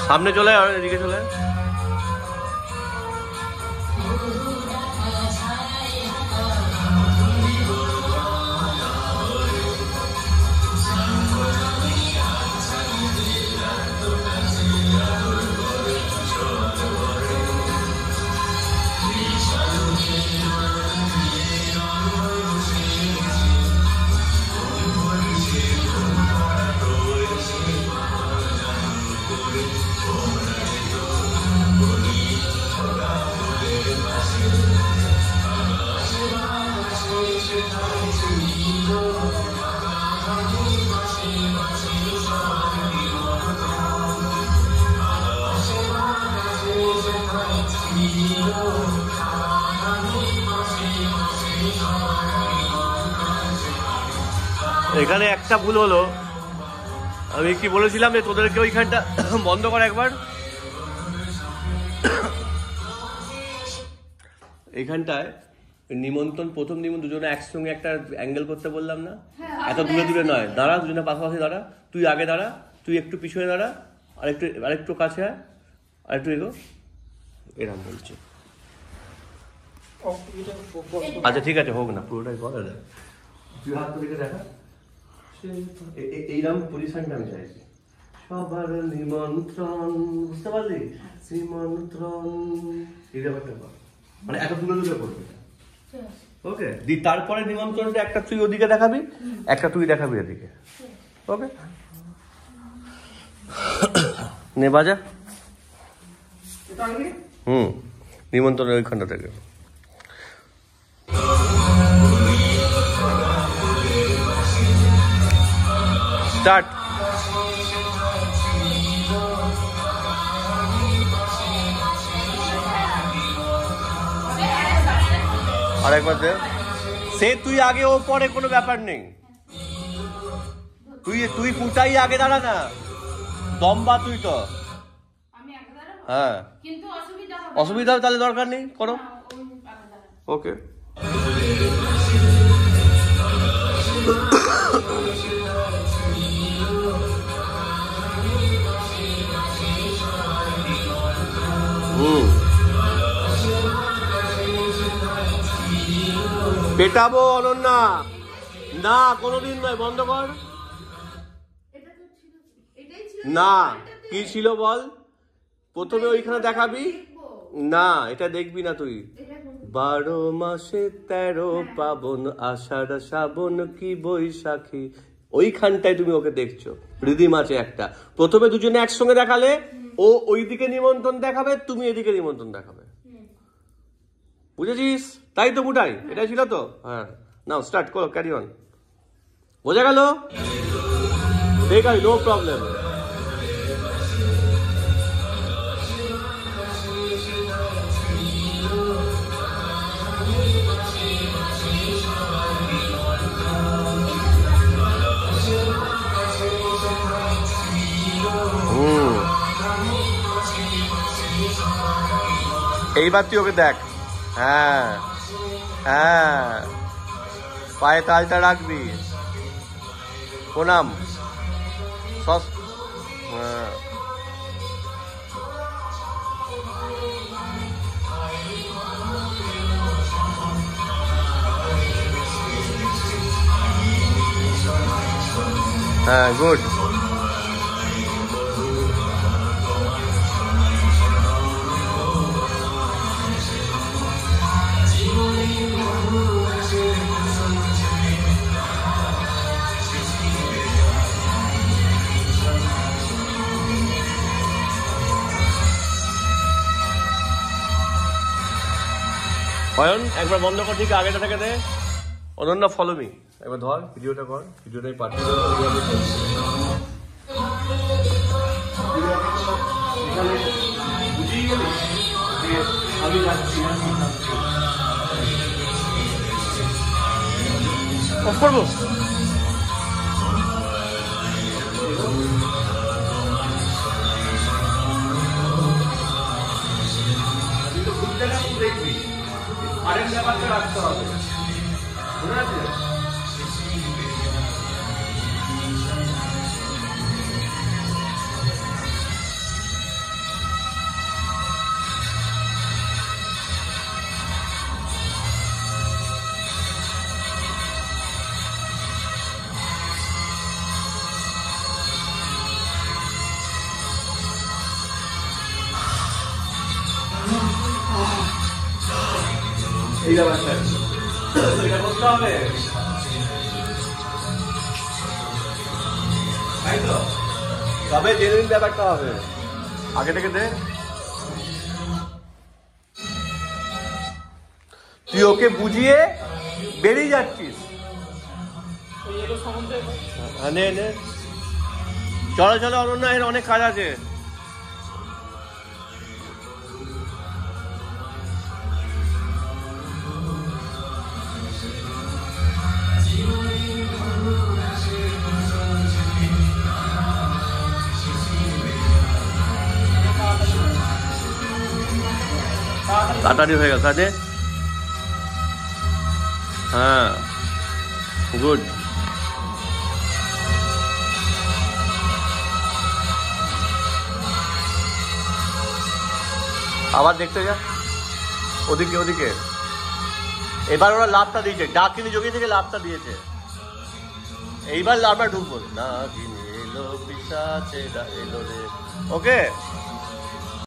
সামনে চলে আর এদিকে চলে। এখানে একটা ভুল হলো, আমি কি বলেছিলাম যে তোদেরকে ওইখানটা বন্ধ কর একবার। এইখানটায় নিমন্ত্রণ, প্রথম নিমন্ত্রণ দুজনে একসঙ্গে একটা অ্যাঙ্গেল করতে বললাম না? এত দূরে দূরে নয়, দাঁড়া, দুজনে পাশাপাশি দাঁড়া। তুই আগে দাঁড়া, তুই একটু পিছনে দাঁড়া, আরেকটু কাছে আয়, আরেকটু এগো, এরকম বলছি। আচ্ছা ঠিক আছে, হোক না, পুরোটাই বল। তুই হাত দিকে দেখা, এইরকম পজিশনটা আমি চাইছি। সবার নিমন্ত্রণ, বুঝতে পারলি? নিমন্ত্রণ এই ব্যাপারটা বল, মানে এত দূরে দূরে করবি। ওকে, তারপরে নিমন্ত্রণটা একটা তুই ওদিকে দেখাবি, একটা তুই দেখাবি এদিকে। ওকে, নে বাজা। নিমন্ত্রণের ওইখানটা থেকে স্টার্ট। আরেকবার দে। সে তুই আগে ও পরে, কোনো ব্যাপার নেই। তুই পুটাই আগে দাঁড়া না, দম্বা তুই তো। হ্যাঁ, অসুবিধা হবে তাহলে দরকার নেই, করো। ওকে, পেটাবো অনন্যা, না কোনোদিন নয়, বন্ধ কর। না, কি ছিল বল? প্রথমে ওইখানে দেখাবি না, এটা দেখবি না তুই। 12 মাসে 13 পাবন, আষাঢ় শ্রাবণ কি বৈশাখী, ওইখানটায় তুমি ওকে দেখছো। রিদিম আছে একটা, প্রথমে দুজনে একসঙ্গে দেখালে ও ওইদিকে নিমন্ত্রণ দেখাবে, তুমি এদিকে নিমন্ত্রণ দেখাবে, বুঝেছিস? তাই তো মুটাই, এটাই ছিল তো। হ্যাঁ, নাও স্টার্ট করো, ক্যারি অন। বোঝা গেল? ঠিক আছে, নো প্রবলেম। এইবার তুই ওকে দেখ। হ্যাঁ হ্যাঁ, পায়ে তালটা রাখবি, প্রণাম। হ্যাঁ, গুড। অয়ন একবার বন্ধ কর, ঠিক আগেটা থেকে দে। অনন্যা ফলো মি, একবার ধর, ভিডিওটা কর, ভিডিওটাই পাঠিয়ে দেবো। আমি যাচ্ছি, অফ করবো। দেখবি আরেক ব্যাপারটা রাখতে হবে, বুঝতে পারছিস? এই ব্যাপারটা এটা করতে হবে, তাই তো? তবে জেনুইন ব্যাপারটা হবে। আগে থেকে দে, তুই ওকে বুঝিয়ে বেরিয়ে যাচ্ছিস। নে নে, চলো চলো অনন্যা, এর অনেক কাজ আছে। তাড়াতাড়ি হয়ে গেল কাজে। হ্যাঁ, গুড। আবার দেখতে যা, ওদিকে ওদিকে। এবার ওরা লাভটা দিয়েছে, ডাক কিন্তু যোগী থেকে লাভটা দিয়েছে। এইবার লাভটা ঢুকবো না, এলো পিসাচে এলো রে। ওকে।